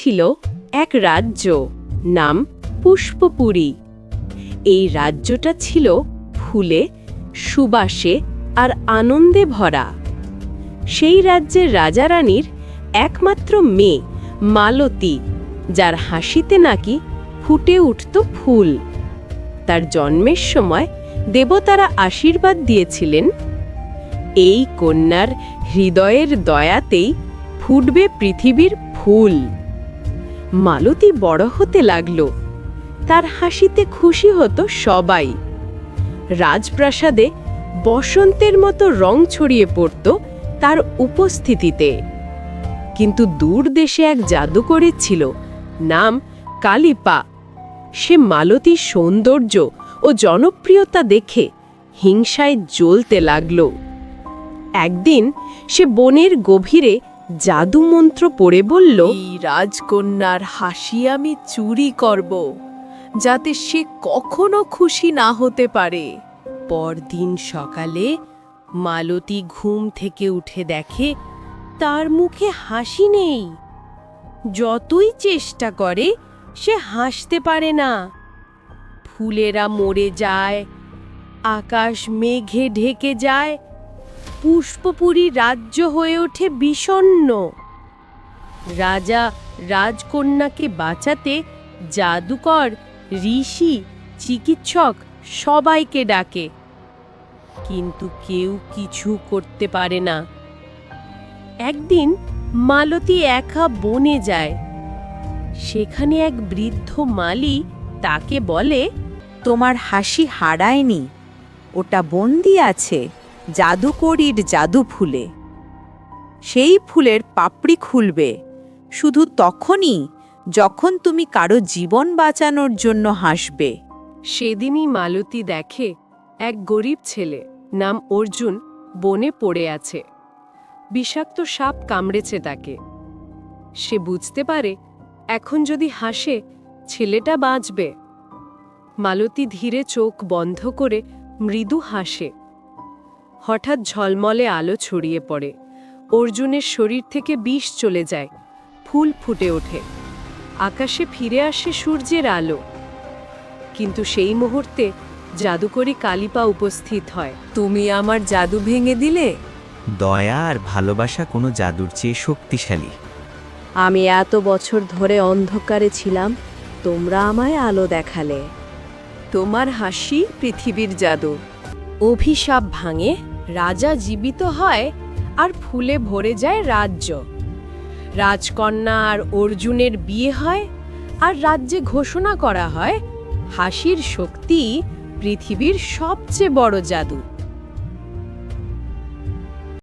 ছিল এক রাজ্য, নাম পুষ্পপুরী। এই রাজ্যটা ছিল ফুলে, সুবাসে আর আনন্দে ভরা। সেই রাজ্যের রাজা-রানীর একমাত্র মেয়ে মালতী, যার হাসিতে নাকি ফুটে উঠত ফুল। তার জন্মের সময় দেবতারা আশীর্বাদ দিয়েছিলেন, এই কন্যার হৃদয়ের দয়াতেই ফুটবে পৃথিবীর ফুল। মালতী বড় হতে লাগল, তার হাসিতে খুশি হতো সবাই। রাজপ্রাসাদে বসন্তের মতো রং ছড়িয়ে পড়ত তার উপস্থিতিতে। কিন্তু দূর দেশে এক জাদুকরী ছিল, নাম কালিপা। সে মালতীর সৌন্দর্য ও জনপ্রিয়তা দেখে হিংসায় জ্বলতে লাগল। একদিন সে বনের গভীরে জাদুমন্ত্র পড়ে বলল, এই রাজকন্যার হাসি আমি চুরি করব, যাতে সে কখনো খুশি না হতে পারে। পরদিন সকালে মালতী ঘুম থেকে উঠে দেখে তার মুখে হাসি নেই। যতই চেষ্টা করে সে হাসতে পারে না। ফুলেরা মরে যায়, আকাশ মেঘে ঢেকে যায়, পুষ্পপুরী রাজ্য হয়ে ওঠে বিষণ্ণ। রাজা রাজকন্যাকে বাঁচাতে জাদুকর, ঋষি, চিকিৎসক সবাইকে ডাকে, কিন্তু কেউ কিছু করতে পারে না। একদিন মালতী একা বনে যায়। সেখানে এক বৃদ্ধ মালী তাকে বলে, তোমার হাসি হারায়নি, ওটা বন্দি আছে জাদুকরীর জাদু ফুলে। সেই ফুলের পাপড়ি খুলবে শুধু তখনই যখন তুমি কারো জীবন বাঁচানোর জন্য হাসবে। সেদিনই মালতী দেখে এক গরিব ছেলে নাম অর্জুন বনে পড়ে আছে। বিষাক্ত সাপ কামড়েছে তাকে। সে বুঝতে পারে এখন যদি হাসে ছেলেটা বাঁচবে। মালতী ধীরে চোখ বন্ধ করে মৃদু হাসে। হঠাৎ ঝলমলে আলো ছড়িয়ে পড়ে, অর্জুনের শরীর থেকে বিষ চলে যায়, ফুল ফুটে ওঠে, আকাশে ফিরে আসে সূর্যের আলো। কিন্তু সেই মুহূর্তে জাদুকরী কালিপা উপস্থিত হয়। তুমি আমার জাদু ভেঙে দিলে। দয়া আর ভালোবাসা কোনো জাদুর চেয়ে শক্তিশালী। আমি এত বছর ধরে অন্ধকারে ছিলাম, তোমরা আমায় আলো দেখালে। তোমার হাসি পৃথিবীর জাদু। অভিশাপ ভাঙে, রাজা জীবিত হয় আর ফুলে ভরে যায় রাজ্য। রাজকন্যা আর অর্জুনের বিয়ে হয় আর রাজ্যে ঘোষণা করা হয়, হাসির শক্তি পৃথিবীর সবচেয়ে বড় জাদু।